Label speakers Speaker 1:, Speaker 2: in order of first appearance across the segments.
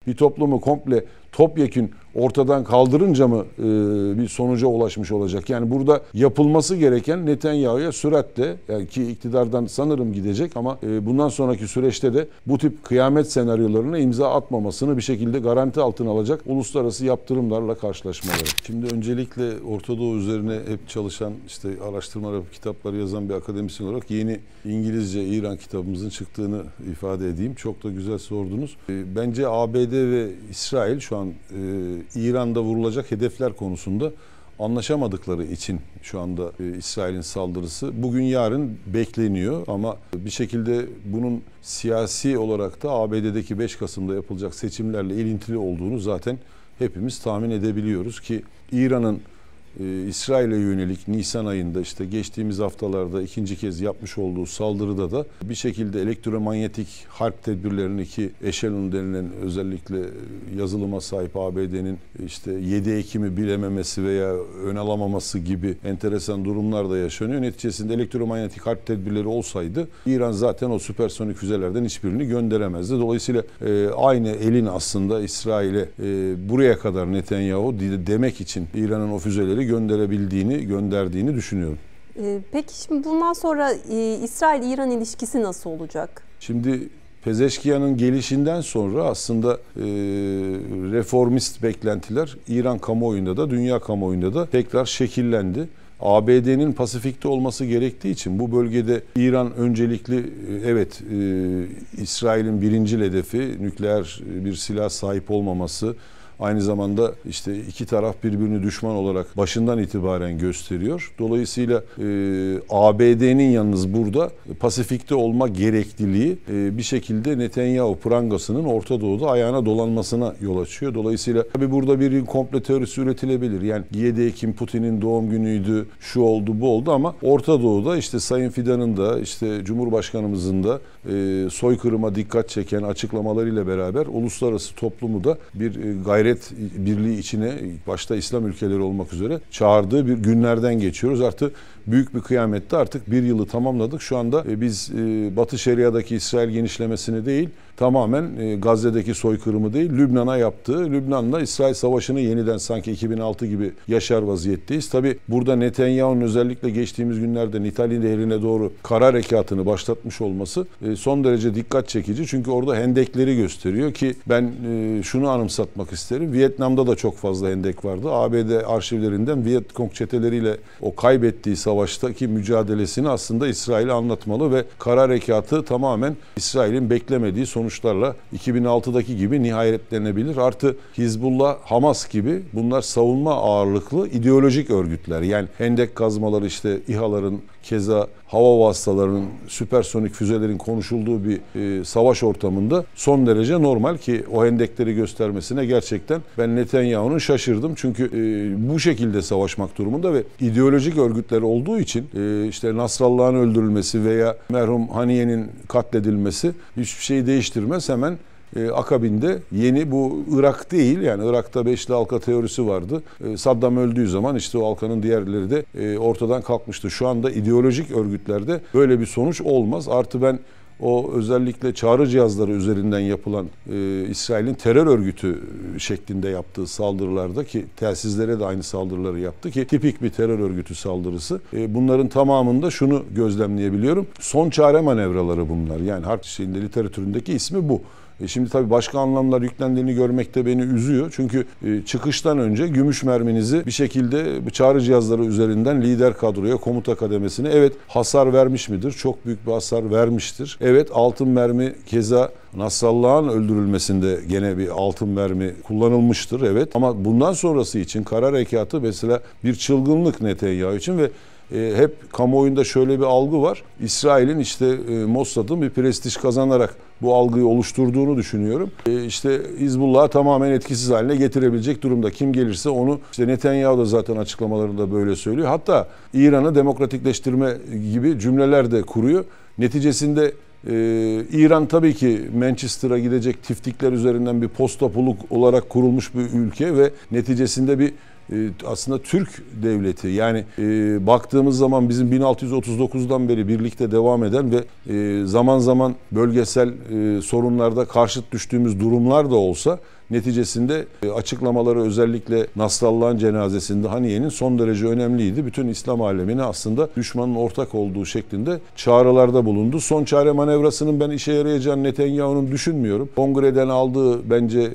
Speaker 1: bir toplumu komple topyekün ortadan kaldırınca mı bir sonuca ulaşmış olacak? Yani burada yapılması gereken Netanyahu'ya süratle, yani ki iktidardan sanırım gidecek ama bundan sonraki süreçte de bu tip kıyamet senaryolarına imza atmamasını bir şekilde garanti altına alacak uluslararası yaptırımlarla karşılaşmaları. Şimdi öncelikle Orta Doğu üzerine hep çalışan, işte araştırmalar, kitapları yazan bir akademisyen olarak yeni İngilizce İran kitabımızın çıktığını ifade edeyim. Çok da güzel sordunuz. Bence ABD ve İsrail şu an İran'da vurulacak hedefler konusunda anlaşamadıkları için şu anda İsrail'in saldırısı bugün yarın bekleniyor ama bir şekilde bunun siyasi olarak da ABD'deki 5 Kasım'da yapılacak seçimlerle ilintili olduğunu zaten hepimiz tahmin edebiliyoruz ki İran'ın İsrail'e yönelik Nisan ayında, işte geçtiğimiz haftalarda ikinci kez yapmış olduğu saldırıda da bir şekilde elektromanyetik harp tedbirlerini, ki Echelon denilen özellikle yazılıma sahip ABD'nin işte 7 Ekim'i bilememesi veya ön alamaması gibi enteresan durumlar da yaşanıyor. Neticesinde elektromanyetik harp tedbirleri olsaydı İran zaten o süpersonik füzelerden hiçbirini gönderemezdi. Dolayısıyla aynı elin aslında İsrail'e buraya kadar Netanyahu demek için İran'ın o füzeleri gönderdiğini düşünüyorum.
Speaker 2: Peki şimdi bundan sonra İsrail-İran ilişkisi nasıl olacak?
Speaker 1: Şimdi Pezeşkiyan'ın gelişinden sonra aslında reformist beklentiler İran kamuoyunda da dünya kamuoyunda da tekrar şekillendi. ABD'nin Pasifik'te olması gerektiği için bu bölgede İran öncelikli, evet, İsrail'in birincil hedefi nükleer bir silah sahip olmaması. Aynı zamanda işte iki taraf birbirini düşman olarak başından itibaren gösteriyor. Dolayısıyla ABD'nin yalnız burada Pasifik'te olma gerekliliği bir şekilde Netanyahu prangasının Orta Doğu'da ayağına dolanmasına yol açıyor. Dolayısıyla tabii burada bir komplo teorisi üretilebilir. Yani 7 Ekim Putin'in doğum günüydü, şu oldu, bu oldu ama Orta Doğu'da işte Sayın Fidan'ın da, işte Cumhurbaşkanımızın da soykırıma dikkat çeken açıklamalarıyla beraber uluslararası toplumu da bir gayret birliği içine, başta İslam ülkeleri olmak üzere çağırdığı bir günlerden geçiyoruz. Artık büyük bir kıyamette artık bir yılı tamamladık. Şu anda biz Batı Şeria'daki İsrail genişlemesini değil, tamamen Gazze'deki soykırımı değil, Lübnan'a yaptığı, Lübnan'la İsrail Savaşı'nı yeniden sanki 2006 gibi yaşar vaziyetteyiz. Tabi burada Netanyahu'nun özellikle geçtiğimiz günlerde Nitalin Nehri'ne doğru kara harekatını başlatmış olması son derece dikkat çekici. Çünkü orada hendekleri gösteriyor ki ben şunu anımsatmak isterim. Vietnam'da da çok fazla hendek vardı. ABD arşivlerinden Vietcong çeteleriyle o kaybettiği savaştaki mücadelesini aslında İsrail'e anlatmalı ve kara harekatı tamamen İsrail'in beklemediği sonuçlarla 2006'daki gibi nihayetlenebilir. Artı Hizbullah, Hamas gibi bunlar savunma ağırlıklı ideolojik örgütler. Yani hendek kazmaları, işte İHA'ların, keza hava vasıtalarının, süpersonik füzelerin konuşulduğu bir savaş ortamında son derece normal ki o hendekleri göstermesine gerçekten ben Netanyahu'nun şaşırdım. Çünkü bu şekilde savaşmak durumunda ve ideolojik örgütler olduğu için işte Nasrallah'ın öldürülmesi veya merhum Haniye'nin katledilmesi hiçbir şeyi değiştirmez. Hemen akabinde yeni, bu Irak değil, yani Irak'ta beşli halka teorisi vardı. Saddam öldüğü zaman işte o halkanın diğerleri de ortadan kalkmıştı. Şu anda ideolojik örgütlerde böyle bir sonuç olmaz. Artı ben o özellikle çağrı cihazları üzerinden yapılan İsrail'in terör örgütü şeklinde yaptığı saldırılarda, ki telsizlere de aynı saldırıları yaptı ki tipik bir terör örgütü saldırısı. Bunların tamamında şunu gözlemleyebiliyorum. Son çare manevraları bunlar. Yani harp şeyinde, literatüründeki ismi bu. Şimdi tabii başka anlamlar yüklendiğini görmek de beni üzüyor. Çünkü çıkıştan önce gümüş merminizi bir şekilde çağrı cihazları üzerinden lider kadroya, komuta kademesine, evet, hasar vermiş midir? Çok büyük bir hasar vermiştir. Evet, altın mermi keza Nasrallah'ın öldürülmesinde gene bir altın mermi kullanılmıştır. Evet, ama bundan sonrası için kara harekatı mesela bir çılgınlık Netanyahu için ve hep kamuoyunda şöyle bir algı var. İsrail'in işte Mossad'ın bir prestij kazanarak bu algıyı oluşturduğunu düşünüyorum. İşte Hizbullah'ı tamamen etkisiz haline getirebilecek durumda. Kim gelirse onu, işte Netanyahu da zaten açıklamalarında böyle söylüyor. Hatta İran'ı demokratikleştirme gibi cümleler de kuruyor. Neticesinde İran tabii ki Manchester'a gidecek tiftikler üzerinden bir postapoluk olarak kurulmuş bir ülke ve neticesinde bir aslında Türk devleti, yani baktığımız zaman bizim 1639'dan beri birlikte devam eden ve zaman zaman bölgesel sorunlarda karşıt düştüğümüz durumlar da olsa neticesinde açıklamaları özellikle Nasrallah'ın cenazesinde Haniye'nin son derece önemliydi. Bütün İslam alemine aslında düşmanın ortak olduğu şeklinde çağrılarda bulundu. Son çare manevrasının ben işe yarayacağını Netanyahu'nun düşünmüyorum. Kongreden aldığı bence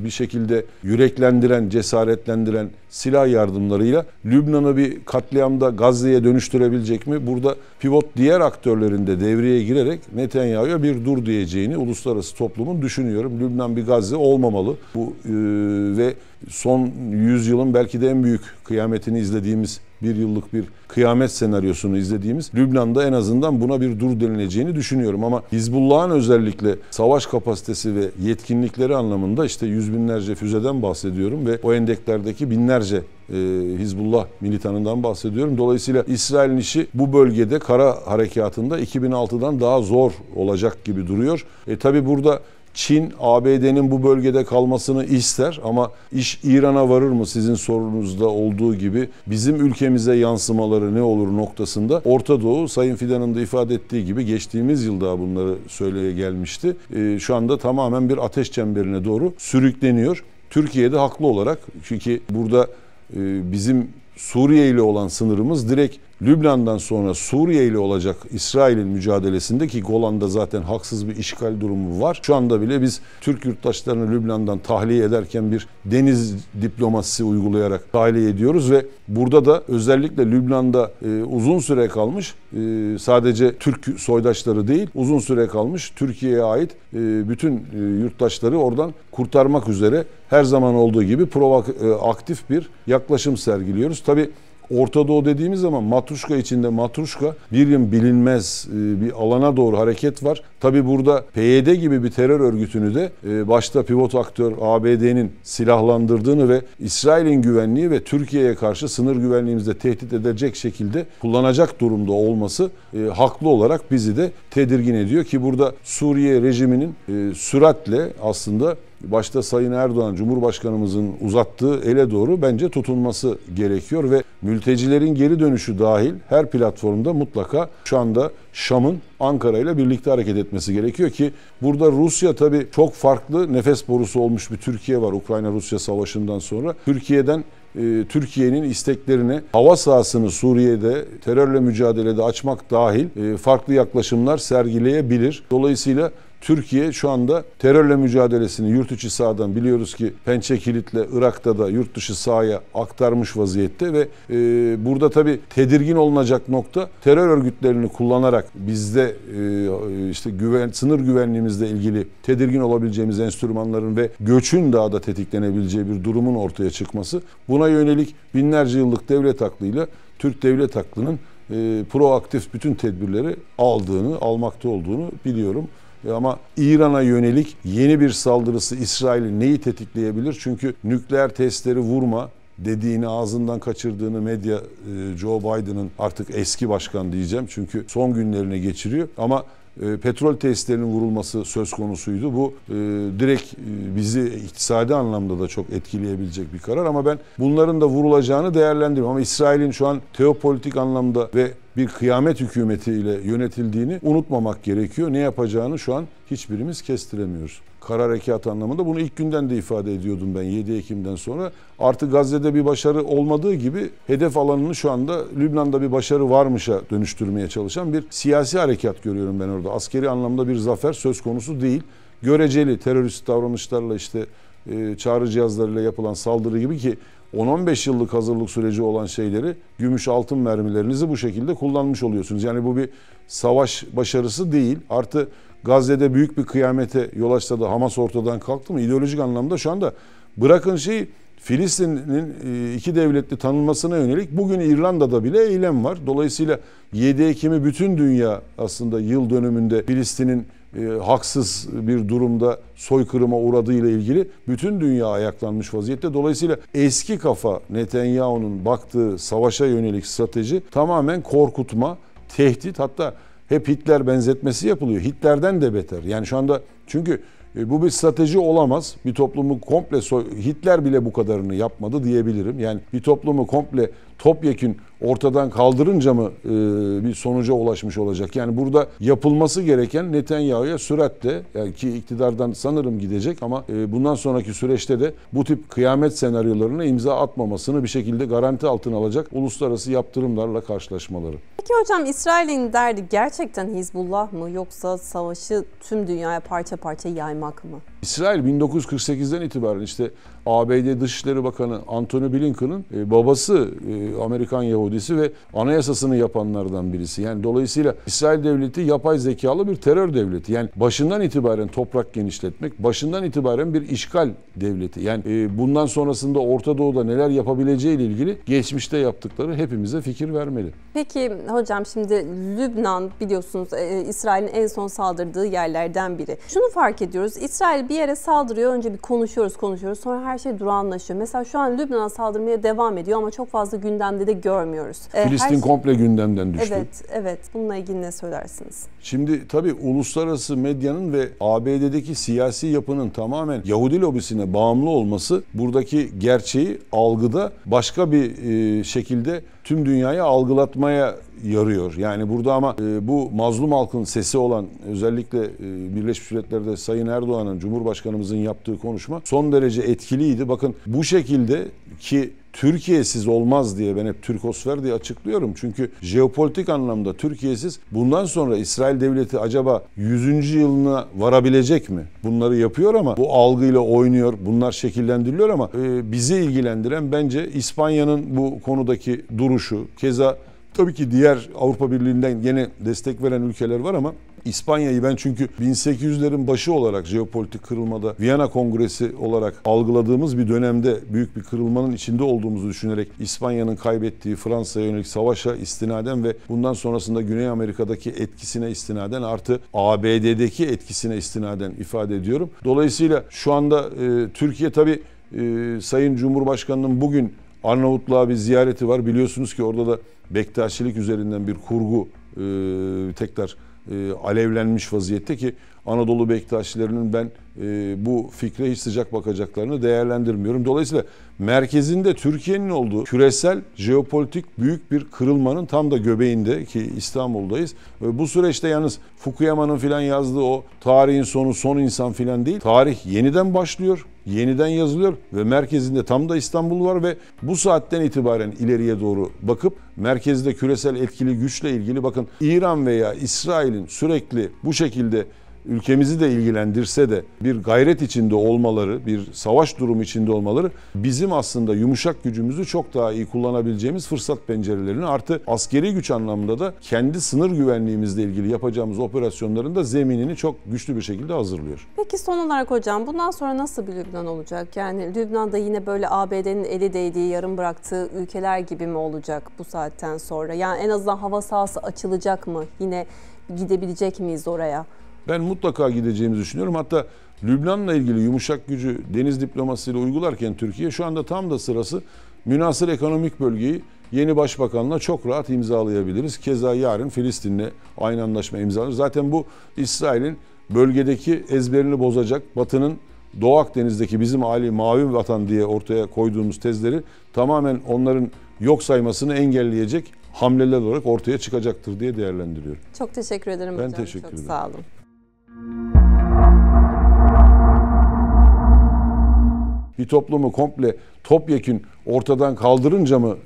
Speaker 1: bir şekilde yüreklendiren, cesaretlendiren silah yardımlarıyla Lübnan'ı bir katliamda Gazze'ye dönüştürebilecek mi? Burada pivot diğer aktörlerin de devreye girerek Netanyahu'ya bir dur diyeceğini uluslararası toplumun düşünüyorum. Lübnan bir Gazze olmamalı. Bu ve son yüzyılın belki de en büyük kıyametini izlediğimiz, bir yıllık bir kıyamet senaryosunu izlediğimiz Lübnan'da en azından buna bir dur denileceğini düşünüyorum. Ama Hizbullah'ın özellikle savaş kapasitesi ve yetkinlikleri anlamında işte yüz binlerce füzeden bahsediyorum ve o endeklerdeki binlerce Hizbullah militanından bahsediyorum. Dolayısıyla İsrail'in işi bu bölgede kara harekatında 2006'dan daha zor olacak gibi duruyor. Tabi burada Çin, ABD'nin bu bölgede kalmasını ister ama iş İran'a varır mı sizin sorunuzda olduğu gibi bizim ülkemize yansımaları ne olur noktasında Orta Doğu, Sayın Fidan'ın da ifade ettiği gibi geçtiğimiz yılda bunları söyleye gelmişti. Şu anda tamamen bir ateş çemberine doğru sürükleniyor. Türkiye'de haklı olarak, çünkü burada bizim Suriye ile olan sınırımız direkt Lübnan'dan sonra Suriye ile olacak İsrail'in mücadelesinde, ki Golan'da zaten haksız bir işgal durumu var. Şu anda bile biz Türk yurttaşlarını Lübnan'dan tahliye ederken bir deniz diplomasisi uygulayarak tahliye ediyoruz ve burada da özellikle Lübnan'da uzun süre kalmış, sadece Türk soydaşları değil, uzun süre kalmış Türkiye'ye ait bütün yurttaşları oradan kurtarmak üzere her zaman olduğu gibi aktif bir yaklaşım sergiliyoruz. Tabii Orta Doğu dediğimiz zaman matruşka içinde matruşka, bir yıl bilinmez bir alana doğru hareket var. Tabi burada PYD gibi bir terör örgütünü de başta pivot aktör ABD'nin silahlandırdığını ve İsrail'in güvenliği ve Türkiye'ye karşı sınır güvenliğimizde tehdit edecek şekilde kullanacak durumda olması haklı olarak bizi de tedirgin ediyor ki burada Suriye rejiminin süratle aslında başta Sayın Erdoğan, Cumhurbaşkanımızın uzattığı ele doğru bence tutunması gerekiyor ve mültecilerin geri dönüşü dahil her platformda mutlaka şu anda Şam'ın Ankara ile birlikte hareket etmesi gerekiyor ki burada Rusya tabii çok farklı nefes borusu olmuş bir Türkiye var Ukrayna-Rusya savaşından sonra. Türkiye'nin isteklerine hava sahasını Suriye'de terörle mücadelede açmak dahil farklı yaklaşımlar sergileyebilir. Dolayısıyla Türkiye şu anda terörle mücadelesini yurt içi sahadan biliyoruz ki Pençe Kilit'le Irak'ta da yurt dışı sahaya aktarmış vaziyette ve burada tabii tedirgin olunacak nokta terör örgütlerini kullanarak bizde işte sınır güvenliğimizle ilgili tedirgin olabileceğimiz enstrümanların ve göçün daha da tetiklenebileceği bir durumun ortaya çıkması. Buna yönelik binlerce yıllık devlet aklıyla Türk devlet aklının proaktif bütün tedbirleri almakta olduğunu biliyorum. Ama İran'a yönelik yeni bir saldırısı İsrail'in neyi tetikleyebilir? Çünkü nükleer testleri vurma dediğini, ağzından kaçırdığını medya Joe Biden'ın artık eski başkan diyeceğim. Çünkü son günlerine geçiriyor. Ama petrol testlerinin vurulması söz konusuydu. Bu direkt bizi iktisadi anlamda da çok etkileyebilecek bir karar. Ama ben bunların da vurulacağını değerlendiriyorum. Ama İsrail'in şu an teopolitik anlamda ve bir kıyamet hükümetiyle yönetildiğini unutmamak gerekiyor. Ne yapacağını şu an hiçbirimiz kestiremiyoruz. Kara harekat anlamında bunu ilk günden de ifade ediyordum ben 7 Ekim'den sonra. Artık Gazze'de bir başarı olmadığı gibi hedef alanını şu anda Lübnan'da bir başarı varmışa dönüştürmeye çalışan bir siyasi harekat görüyorum ben orada. Askeri anlamda bir zafer söz konusu değil. Göreceli terörist davranışlarla işte çağrı cihazlarıyla yapılan saldırı gibi ki 10-15 yıllık hazırlık süreci olan şeyleri gümüş altın mermilerinizi bu şekilde kullanmış oluyorsunuz. Yani bu bir savaş başarısı değil. Artı Gazze'de büyük bir kıyamete yol açsa da Hamas ortadan kalktı mı? İdeolojik anlamda şu anda bırakın Filistin'in iki devletli tanınmasına yönelik bugün İrlanda'da bile eylem var. Dolayısıyla 7 Ekim'i bütün dünya aslında yıl dönümünde Filistin'in haksız bir durumda soykırıma uğradığıyla ilgili bütün dünya ayaklanmış vaziyette. Dolayısıyla eski kafa Netanyahu'nun baktığı savaşa yönelik strateji tamamen korkutma, tehdit, hatta hep Hitler benzetmesi yapılıyor. Hitler'den de beter. Yani şu anda çünkü bu bir strateji olamaz. Bir toplumu komple Hitler bile bu kadarını yapmadı diyebilirim. Yani bir toplumu komple topyekün ortadan kaldırınca mı bir sonuca ulaşmış olacak? Yani burada yapılması gereken Netanyahu'ya süratle, yani ki iktidardan sanırım gidecek ama bundan sonraki süreçte de bu tip kıyamet senaryolarına imza atmamasını bir şekilde garanti altına alacak uluslararası yaptırımlarla karşılaşmaları.
Speaker 2: Peki hocam, İsrail'in derdi gerçekten Hizbullah mı, yoksa savaşı tüm dünyaya parça parça yaymak mı?
Speaker 1: İsrail 1948'den itibaren işte ABD Dışişleri Bakanı Antony Blinken'ın babası Amerikan Yahudisi ve anayasasını yapanlardan birisi. Yani dolayısıyla İsrail devleti yapay zekalı bir terör devleti. Yani başından itibaren toprak genişletmek, başından itibaren bir işgal devleti. Yani bundan sonrasında Orta Doğu'da neler yapabileceği ile ilgili geçmişte yaptıkları hepimize fikir vermeli.
Speaker 2: Peki hocam, şimdi Lübnan biliyorsunuz İsrail'in en son saldırdığı yerlerden biri. Şunu fark ediyoruz. İsrail bir yere saldırıyor, önce bir konuşuyoruz. Sonra her şey durağanlaşıyor. Mesela şu an Lübnan'a saldırmaya devam ediyor ama çok fazla gündemde de görmüyoruz.
Speaker 1: Filistin komple gündemden düştü.
Speaker 2: Evet. Bununla ilgili ne söylersiniz?
Speaker 1: Şimdi tabii uluslararası medyanın ve ABD'deki siyasi yapının tamamen Yahudi lobisine bağımlı olması buradaki gerçeği algıda başka bir şekilde tüm dünyaya algılatmaya yarıyor. Yani burada ama bu mazlum halkın sesi olan, özellikle Birleşmiş Milletler'de Sayın Erdoğan'ın, Cumhurbaşkanımızın yaptığı konuşma son derece etkiliydi. Bakın bu şekilde ki Türkiye'siz olmaz diye ben hep Türkosfer diye açıklıyorum. Çünkü jeopolitik anlamda Türkiye'siz bundan sonra İsrail devleti acaba 100. yılına varabilecek mi? Bunları yapıyor ama bu algıyla oynuyor. Bunlar şekillendiriliyor ama bizi ilgilendiren bence İspanya'nın bu konudaki duruşu. Keza tabii ki diğer Avrupa Birliği'nden gene destek veren ülkeler var ama İspanya'yı ben çünkü 1800'lerin başı olarak jeopolitik kırılmada Viyana Kongresi olarak algıladığımız bir dönemde büyük bir kırılmanın içinde olduğumuzu düşünerek İspanya'nın kaybettiği Fransa'ya yönelik savaşa istinaden ve bundan sonrasında Güney Amerika'daki etkisine istinaden artı ABD'deki etkisine istinaden ifade ediyorum. Dolayısıyla şu anda Türkiye tabii Sayın Cumhurbaşkanı'nın bugün Arnavutluğa bir ziyareti var. Biliyorsunuz ki orada da Bektaşilik üzerinden bir kurgu tekrar alevlenmiş vaziyette ki Anadolu Bektaşilerinin ben bu fikre hiç sıcak bakacaklarını değerlendirmiyorum. Dolayısıyla merkezinde Türkiye'nin olduğu küresel jeopolitik büyük bir kırılmanın tam da göbeğinde ki İstanbul'dayız. Bu süreçte yalnız Fukuyama'nın filan yazdığı o tarihin sonu son insan filan değil. Tarih yeniden başlıyor, yeniden yazılıyor ve merkezinde tam da İstanbul var ve bu saatten itibaren ileriye doğru bakıp merkezde küresel etkili güçle ilgili bakın İran veya İsrail'in sürekli bu şekilde ülkemizi de ilgilendirse de bir gayret içinde olmaları, bir savaş durumu içinde olmaları bizim aslında yumuşak gücümüzü çok daha iyi kullanabileceğimiz fırsat pencerelerini artı askeri güç anlamında da kendi sınır güvenliğimizle ilgili yapacağımız operasyonların da zeminini çok güçlü bir şekilde hazırlıyor.
Speaker 2: Peki son olarak hocam, bundan sonra nasıl bir Lübnan olacak? Yani Lübnan'da yine böyle ABD'nin eli değdiği, yarım bıraktığı ülkeler gibi mi olacak bu saatten sonra? Yani en azından hava sahası açılacak mı? Yine gidebilecek miyiz oraya?
Speaker 1: Ben mutlaka gideceğimizi düşünüyorum. Hatta Lübnan'la ilgili yumuşak gücü deniz diplomasıyla uygularken Türkiye şu anda tam da sırası münhasır ekonomik bölgeyi yeni başbakanla çok rahat imzalayabiliriz. Keza yarın Filistin'le aynı anlaşma imzalanır. Zaten bu İsrail'in bölgedeki ezberini bozacak, Batı'nın Doğu Akdeniz'deki bizim Ali mavi vatan diye ortaya koyduğumuz tezleri tamamen onların yok saymasını engelleyecek hamleler olarak ortaya çıkacaktır diye değerlendiriyorum.
Speaker 2: Çok teşekkür ederim hocam.
Speaker 1: Ben teşekkür ederim.
Speaker 2: Çok sağ olun.
Speaker 1: Bir toplumu komple topyekün ortadan kaldırınca mı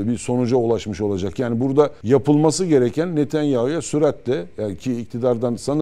Speaker 1: bir sonuca ulaşmış olacak? Yani burada yapılması gereken Netanyahu'ya süratle, yani ki iktidardan sanırım